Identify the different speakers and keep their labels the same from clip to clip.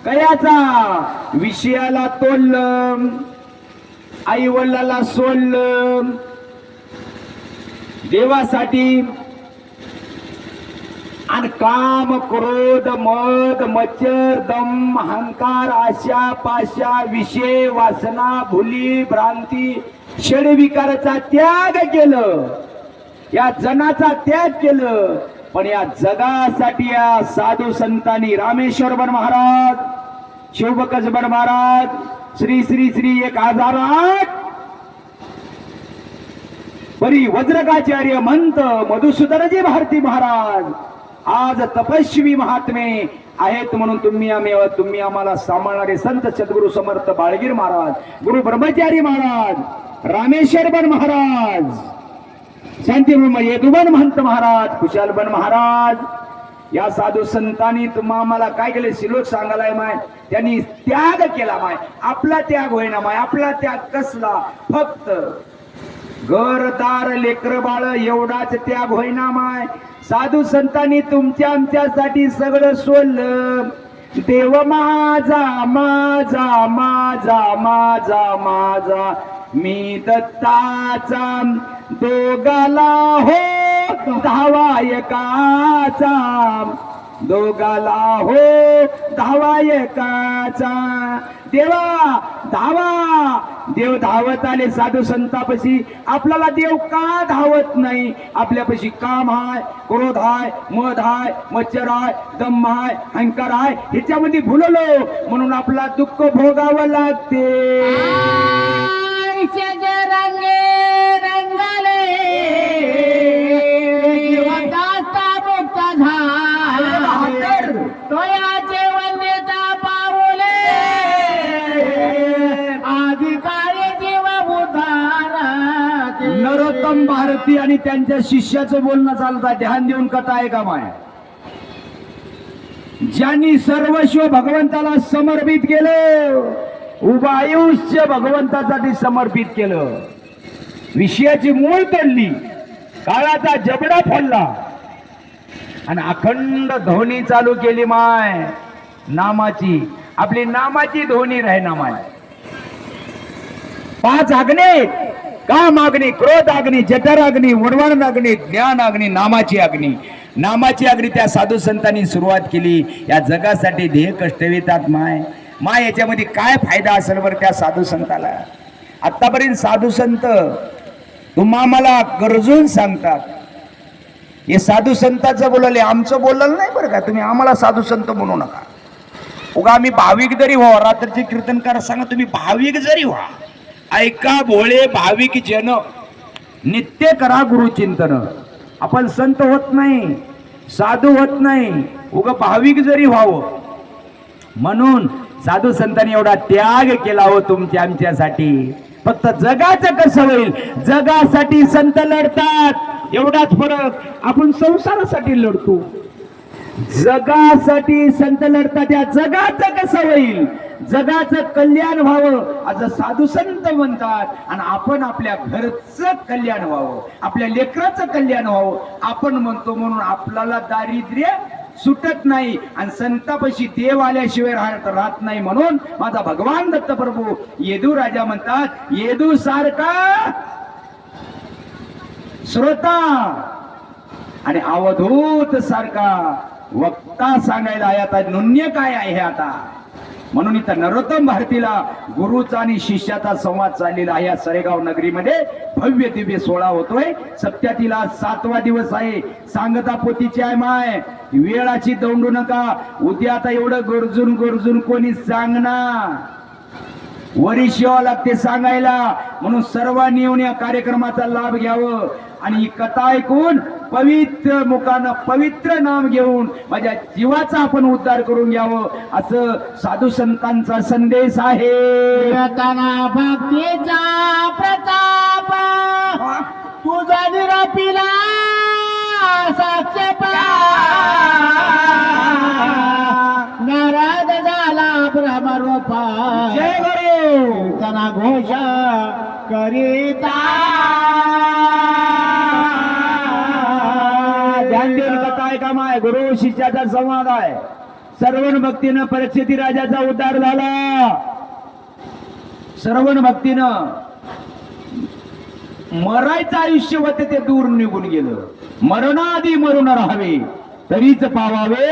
Speaker 1: कयाचा विषयाला तोडलं, आई वडिलाला सोडलं, देवासाठी आणि काम क्रोध मद मच्छर दम अहंकार आशा पाशा विषय वासना भुली भ्रांती षडविकाराचा त्याग केलं, या जनाचा त्याग केलं. पण या जगासाठी या साधू संतांनी रामेश्वर महाराज, शिवबकसबन महाराज, श्री श्री श्री 1008 परी वज्रकाचार्य मंत मधुसूदनजी भारती महाराज आज तपस्वी महात्मे आहेत म्हणून तुम्ही आम्हाला सांभाळणारे संत सद्गुरु समर्थ बाळगीर महाराज, गुरु ब्रह्मचारी महाराज, रामेश्वर महाराज, शांतीब्रह्म यदुबन महंत महाराज, कुशालबन महाराज, या साधू संतांनी आम्हाला काय केले श्लोक सांगायलाय माय, त्यांनी त्याग केला माय. आपला त्याग होईना माय, आपला त्याग कसला, फक्त घरदार लेकर बाळ एवढाच त्याग होईना माय. साधू संतांनी तुमच्या आमच्यासाठी सगळं सोडलं. देव माझा माझा माझा माझा माझा मी दत्ताचा दोगाला हो धावायकाचा, दोगाला हो धावायकाचा. देवा धावा, देव धावत आले साधू संतापशी. आपल्याला देव का धावत नाही? आपल्यापाशी काम हाय, क्रोध हाय, मद हाय, मच्छर हाय, दम हाय, अहंकार हाय, ह्याच्यामध्ये भुललो म्हणून आपला दुःख भोगावं लागते. नरोत्तम भारती आणि त्यांच्या शिष्याचं बोलणं चालतं, ध्यान देऊन कथा आहे का माय. ज्यांनी सर्वस्व भगवंताला समर्पित केलं, उभं आयुष्य भगवंतासाठी समर्पित केलं, विषयाची मूळ तोडली, काळाचा जबडा फोडला आणि अखंड ध्वनी चालू केली माय नामाची. आपली नामाची ध्वनी राहीना माय. 5 अग्नी, काम अग्नी, क्रोध अग्नी, जठर अग्नी, उर्वण अग्नी, ज्ञान अग्नी, नामाची अग्नी. नामाची अग्नी त्या साधू संतांनी सुरुवात केली. या जगासाठी ध्येय कष्टवितात माय. माय याच्यामध्ये काय फायदा असेल बरं त्या साधू संताला? आतापर्यंत साधू संत तुम्हाला गरजून सांगतात. हे साधू संतांचं बोलले, आमचं बोललं नाही बरं का. तुम्ही आम्हाला साधू संत म्हणू नका. उगा आम्ही भाविक जरी व्हा, रात्रीचे कीर्तनकार सांगा तुम्ही भाविक जरी व्हा, ऐका भोळे भाविक जन, नित्य करा गुरुचिंतन. आपण संत होत नाही, साधू होत नाही, उगा भाविक जरी व्हावं म्हणून साधू संतांनी एवढा त्याग केला हो तुमच्या आमच्यासाठी. फक्त जगाचं कसं होईल, जगासाठी संत लढतात एवढाच फरक. आपण संसारासाठी लढतो, जगासाठी संत लढतात. या जगाचं कसं होईल, जगाचं कल्याण व्हावं असं साधू संत म्हणतात. आणि आपण आपल्या घरचं कल्याण व्हावं, आपल्या लेकराचं कल्याण व्हावं आपण म्हणतो. म्हणून आपल्याला दारिद्र्य सुटत नाही आणि संतापाशी देव आल्याशिवाय राहत नाही. म्हणून माझा भगवान दत्तप्रभू येदू राजा म्हणतात, येदू सारखा श्रोता आणि अवधूत सारखा वक्ता सांगायला आहे. आता नुन्य काय आहे आता? म्हणून इथं नरोत्तम भारतीला गुरुचा आणि शिष्याचा संवाद चाललेला आहे. या सरेगाव नगरीमध्ये भव्य दिव्य सोहळा होतोय. सप्त्यातीला 7वा दिवस आहे. सांगता पोतीची आहे माय. वेळाची दौंडू नका. उद्या आता एवढं गरजून गरजून कोणी सांगणार, वरीश यावं लागते सांगायला. म्हणून सर्वांनी येऊन या कार्यक्रमाचा लाभ घ्यावं आणि ही कथा ऐकून पवित्र मुखानं पवित्र नाम घेऊन माझ्या जीवाचा आपण उद्धार करून घ्यावं असं साधू संतांचा संदेश आहे.
Speaker 2: भक्तीचा प्रताप तुझा निरापिला साक्षेप, नाराज झाला ब्रह्मरूपा
Speaker 1: जय गुरु
Speaker 2: तना घोष करिता.
Speaker 1: ध्यान देऊन कथा आहे का माय. गुरु शिष्याचा संवाद आहे. श्रवण भक्तीनं परिस्थिती राजाचा उद्धार झाला. श्रवण भक्तीनं मरायचं आयुष्य होते ते दूर निघून गेलं. मरणाआधी मरून राहावे तरीच पावावे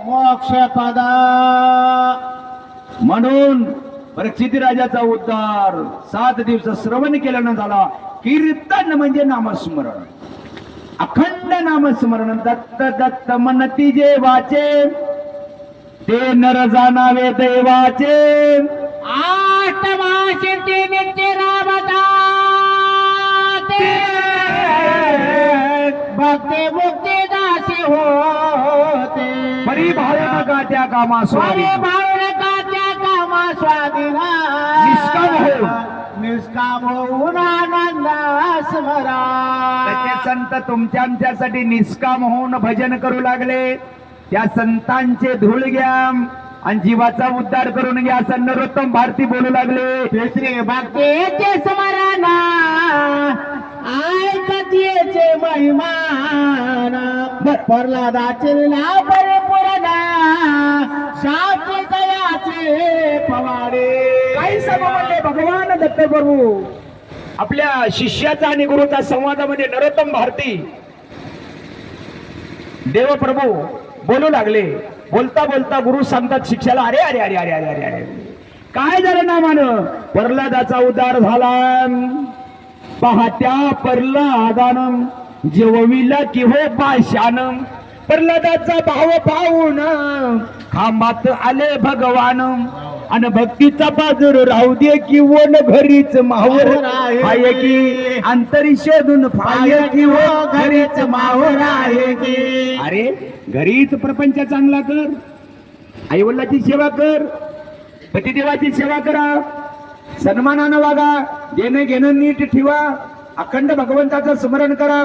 Speaker 2: मोक्ष पद.
Speaker 1: म्हणून परिस्थिती राजाचा उद्धार 7 दिवस श्रवण केल्यानं झाला. कीर्तन म्हणजे नामस्मरण, अखंड नामस्मरण. दत्त दत्त म्हणती जे वाचे ते नर जाणावे देवाचे.
Speaker 2: आठमाशी नित्य रामदाते भक्ती मुक्ती दासी होते.
Speaker 1: परिभावना का त्या कामा स्वामी
Speaker 2: स्वाधीना
Speaker 1: निष्काम हो.
Speaker 2: निष्काम होऊन आनंद स्मरा.
Speaker 1: त्याचे संत तुमच्या आमच्यासाठी निष्काम होऊन भजन करू लागले. त्या संतांचे धूळ घ्या आणि जीवाचा उद्धार करून घ्या असं नरोत्तम भारती बोलू लागले.
Speaker 2: श्री भक्तीचे स्मरण ऐकतेचे महिमान. प्रल्हादाचे नाव परिपूर्ण शांती दयाचे पवाडे.
Speaker 1: काही सभा म्हणले भगवान दत्तप्रभू आपल्या शिष्याचा आणि गुरुचा संवादामध्ये नरोत्तम भारती देवप्रभू बोलू लागले. बोलता बोलता गुरु सांगतात शिष्याला, अरे अरे अरे अरे अरे अरे अरे काय झालं ना मान. प्रल्हादाचा उद्धार झाला. पाहत्या प्रल्हादानं जेवविला की हो पाशानं. प्रल्हादाचा भाव पाहून खांबात आले भगवान. आणि भक्तीचा बाजूर राहू दे की वन घरीच मावर आहे की अंतरी शोधून पाय की हो घरीच मावर आहे की. अरे घरीच प्रपंच चांगला कर, आई वडिलाची सेवा कर, पतिदेवाची सेवा करा, सन्मानानं वागा, देणं घेणं नीट ठेवा, अखंड भगवंताचं स्मरण करा.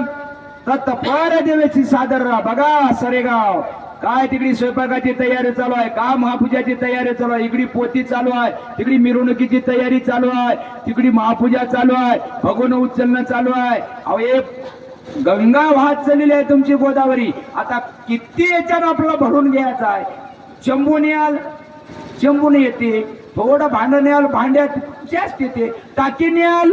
Speaker 1: तत्पर देवाची सादर राहा. बघा सरेगाव काय तिकडे स्वयंपाकाची तयारी चालू आहे, का महापूजाची तयारी चालू आहे, इकडे पोती चालू आहे, तिकडे मिरवणुकीची तयारी चालू आहे, तिकडे महापूजा चालू आहे, भगवून उचलणं चालू आहे. अहो हे गंगा वाहत चाललेली आहे तुमची गोदावरी. आता किती याच्यानं आपल्याला भरून घ्यायचं आहे. चंबून याल चंबून येते, थोडं भांडण याल भांड्यात जास्त येते, टाकीने याल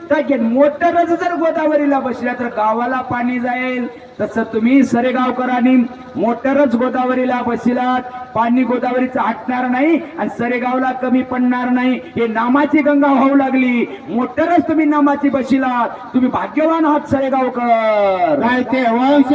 Speaker 1: टाकेन. मोटरच जर गोदावरीला बसल्या तर गावाला पाणी जाईल. तसं तुम्ही सरेगावकरांनी मोटरच गोदावरीला बसलात, पाणी गोदावरीचं हटणार नाही आणि सरेगावला कमी पडणार नाही. हे नामाची गंगा वाहू लागली, मोटरच तुम्ही नामाची बसलात. तुम्ही भाग्यवान आहात सरेगावकर.
Speaker 2: काय ते वंश